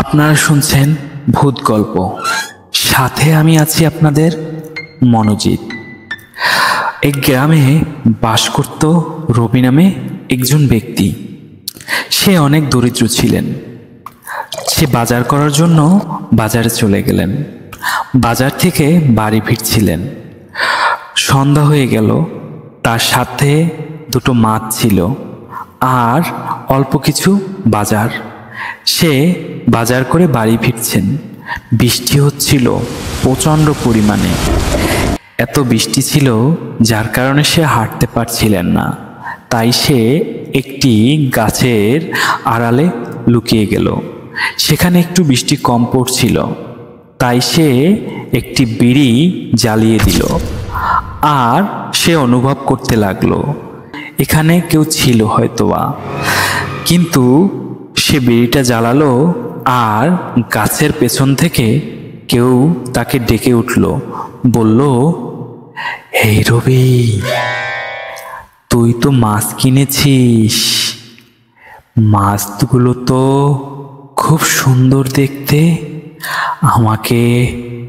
আপনারা শুনছেন ভূত গল্প, সাথে আমি আছি আপনাদের মনোজিৎ। এক গ্রামে বাস করত রবি নামে একজন ব্যক্তি। সে অনেক দরিদ্র ছিলেন। সে বাজার করার জন্য বাজারে চলে গেলেন। বাজার থেকে বাড়ি ফিরছিলেন। সন্ধ্যা হয়ে গেল। তার সাথে দুটো মাছ ছিল আর অল্প কিছু বাজার। সে বাজার করে বাড়ি ফিরছেন। বৃষ্টি হচ্ছিল প্রচণ্ড পরিমাণে। এত বৃষ্টি ছিল যার কারণে সে হাঁটতে পারছিলেন না। তাই সে একটি গাছের আড়ালে লুকিয়ে গেল। সেখানে একটু বৃষ্টি কম পড়ছিল, তাই সে একটি বিড়ি জ্বালিয়ে দিল আর সে অনুভব করতে লাগলো এখানে কেউ ছিল হয়তোবা। কিন্তু সে বিড়িটা জ্বালালো আর গাছের পেছন থেকে কেউ তাকে ডেকে উঠল, বলল, এই রবি, তুই তো মাছ কিনেছিস। মাছগুলো তো খুব সুন্দর দেখতে, আমাকে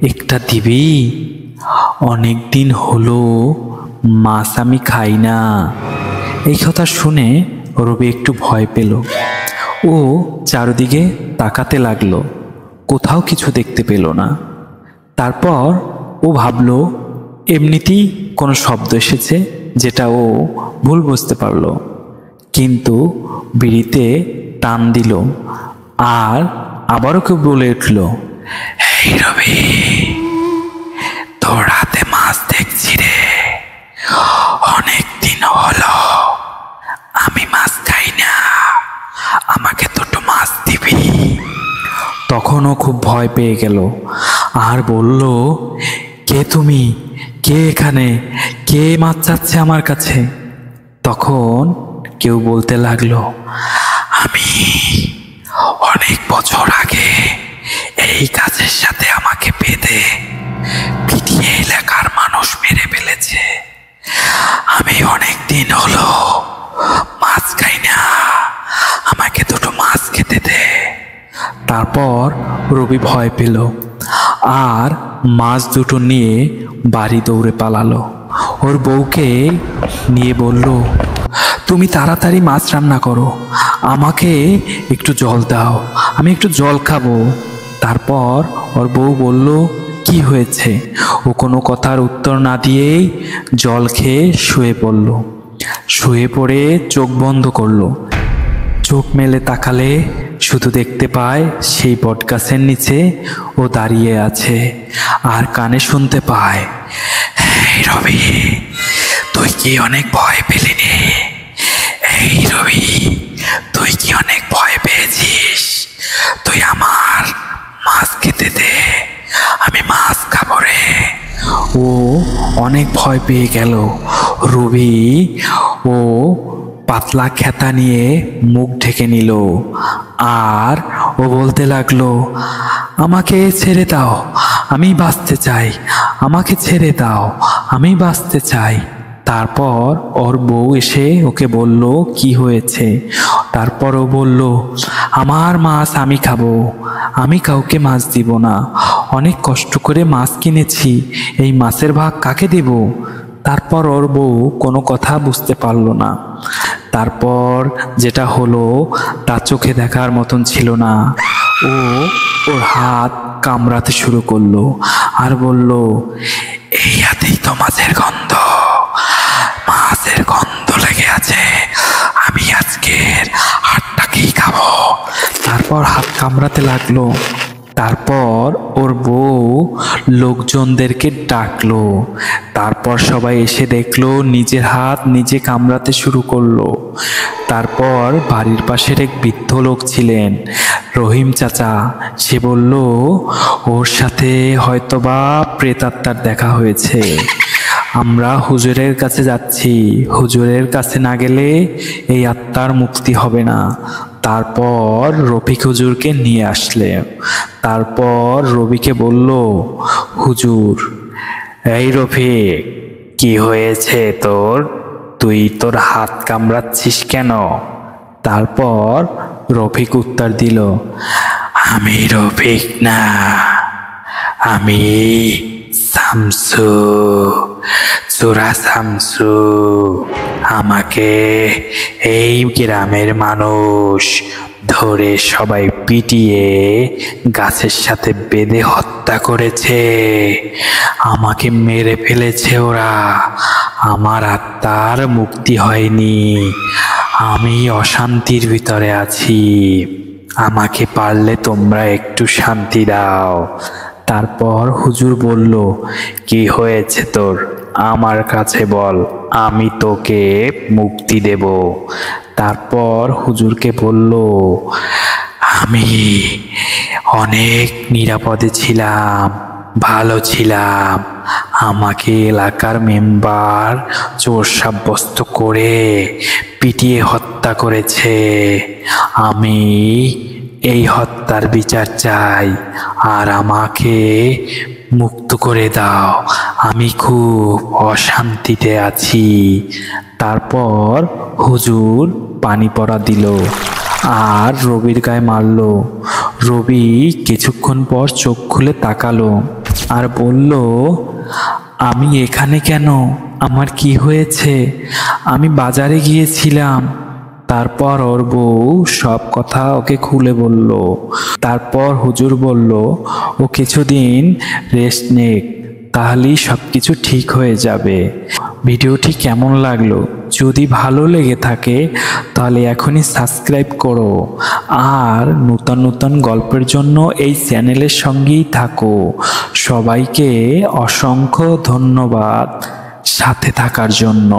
একটা দিবি? অনেক দিন হলো মাছ আমি খাই না। এই কথা শুনে রবি একটু ভয় পেল। ও চারদিকে তাকাতে লাগলো, কোথাও কিছু দেখতে পেল না। তারপর ও ভাবল এমনিতেই কোনো শব্দ এসেছে, যেটা ও ভুল বুঝতে পারল। কিন্তু বিড়িতে টান দিল আর আবারও কেউ বলে উঠল, এই রবি, তোর হাতে মাছ দেখছি রে। অনেক দিন হলো আমি মাছ খাই না, আমাকে দুটো মাছ দিবি? তখনও খুব ভয় পেয়ে গেল আর বলল, কে তুমি? কে এখানে? কে মাছ চাচ্ছে আমার কাছে? তখন কেউ বলতে লাগলো, আমি অনেক বছর আগে এই গাছের সাথে আমাকে বেঁধে পিটিয়ে এলাকার মানুষ মেরে ফেলেছে। আমি অনেক দিন হলো মাছ খাই না, আমাকে দুটো মাছ খেতে দে। তারপর রবি ভয় পেল আর মাছ দুটো নিয়ে বাড়ি দৌড়ে পালালো। ওর বউকে নিয়ে বলল, তুমি তাড়াতাড়ি মাছ রান্না করো, আমাকে একটু জল দাও, আমি একটু জল খাবো। তারপর ওর বউ বলল, কি হয়েছে? ও কোনো কথার উত্তর না দিয়েই জল খেয়ে শুয়ে পড়ল। শুয়ে পড়ে চোখ বন্ধ করলো। চোখ মেলে তাকালে শুধু দেখতে পায় সেই বটগাছের নিচে ও দাঁড়িয়ে আছে আর কানে শুনতে পায়, এই রবি, তুই কি অনেক ভয় পেলি রে? এই রবি, তুই কি অনেক ভয় পেয়েছিস? তুই আমার মাছ খেতে দে, আমি মাছ খাবো রে। ও অনেক ভয় পেয়ে গেল। রবি ও পাতলা খেতা নিয়ে মুখ ঢেকে নিল আর ও বলতে লাগলো, আমাকে ছেড়ে দাও, আমি বাঁচতে চাই, আমাকে ছেড়ে দাও, আমি বাঁচতে চাই। তারপর ওর বউ এসে ওকে বলল কি হয়েছে। তারপর ও বলল, আমার মাছ আমি খাবো, আমি কাউকে মাছ দিব না, অনেক কষ্ট করে মাছ কিনেছি, এই মাছের ভাগ কাকে দেব? তারপর ওর বউ কোনো কথা বুঝতে পারল না। তারপর যেটা হলো তা চোখে দেখার মতন ছিল না। ও ওর হাত কামড়াতে শুরু করলো আর বলল, এই হাতেই তো মাছের গন্ধ, মাছের গন্ধ লেগে আছে, আমি আজকের হাতটাকেই খাবো। তারপর হাত কামড়াতে লাগলো। তারপর ওর বউ লোকজনদেরকে ডাকলো। তারপর সবাই এসে দেখলো নিজের হাত নিজে কামড়াতে শুরু করলো। তারপর বাড়ির পাশের এক বৃদ্ধ লোক ছিলেন, রহিম চাচা। সে বলল, ওর সাথে হয়তোবা প্রেতাত্মার দেখা হয়েছে, আমরা হুজুরের কাছে যাচ্ছি, হুজুরের কাছে না গেলে এই আত্মার মুক্তি হবে না। তারপর রফিক হুজুরকে নিয়ে আসলে। তারপর রবিকে বলল, হুজুর, এই রফিক, কি হয়েছে তোর? তুই তোর হাত কামড়াচ্ছিস কেন? তারপর রফিক উত্তর দিল, আমি রফিক না, আমি শামসু, চোরা শামসু। আমাকে এই গ্রামের মানুষ ধরে সবাই পিটিয়ে গাছের সাথে বেঁধে হত্যা করেছে। আমাকে মেরে ফেলেছে ওরা। আমার আত্মার মুক্তি হয়নি, আমি অশান্তির ভিতরে আছি। আমাকে পারলে তোমরা একটু শান্তি দাও। তারপর হুজুর বলল, কি হয়েছে তোর? আমার কাছে বল, আমি তোকে মুক্তি দেব। তারপর হুজুরকে বলল, আমি অনেক নিরাপদে ছিলাম, ভালো ছিলাম। আমাকে এলাকার মেম্বার চোর সাব্যস্ত করে পিটিয়ে হত্যা করেছে। আমি এই হত্যার বিচার চাই, আর আমাকে মুক্ত করে দাও। আমি খুব অশান্তিতে আছি। তারপর হুজুর পানি পড়া দিল আর রবির গায়ে মারল। রবি কিছুক্ষণ পর চোখ খুলে তাকালো আর বলল, আমি এখানে কেন? আমার কি হয়েছে? আমি বাজারে গিয়েছিলাম। তারপর ওর বউ সব কথা ওকে খুলে বলল। তারপর হুজুর বলল, ও কিছুদিন রেস্ট নেক, তাহলেই সব কিছু ঠিক হয়ে যাবে। ভিডিওটি কেমন লাগলো? যদি ভালো লেগে থাকে তাহলে এখনই সাবস্ক্রাইব করো, আর নতুন নতুন গল্পের জন্য এই চ্যানেলের সঙ্গেই থাকো। সবাইকে অসংখ্য ধন্যবাদ সাথে থাকার জন্য।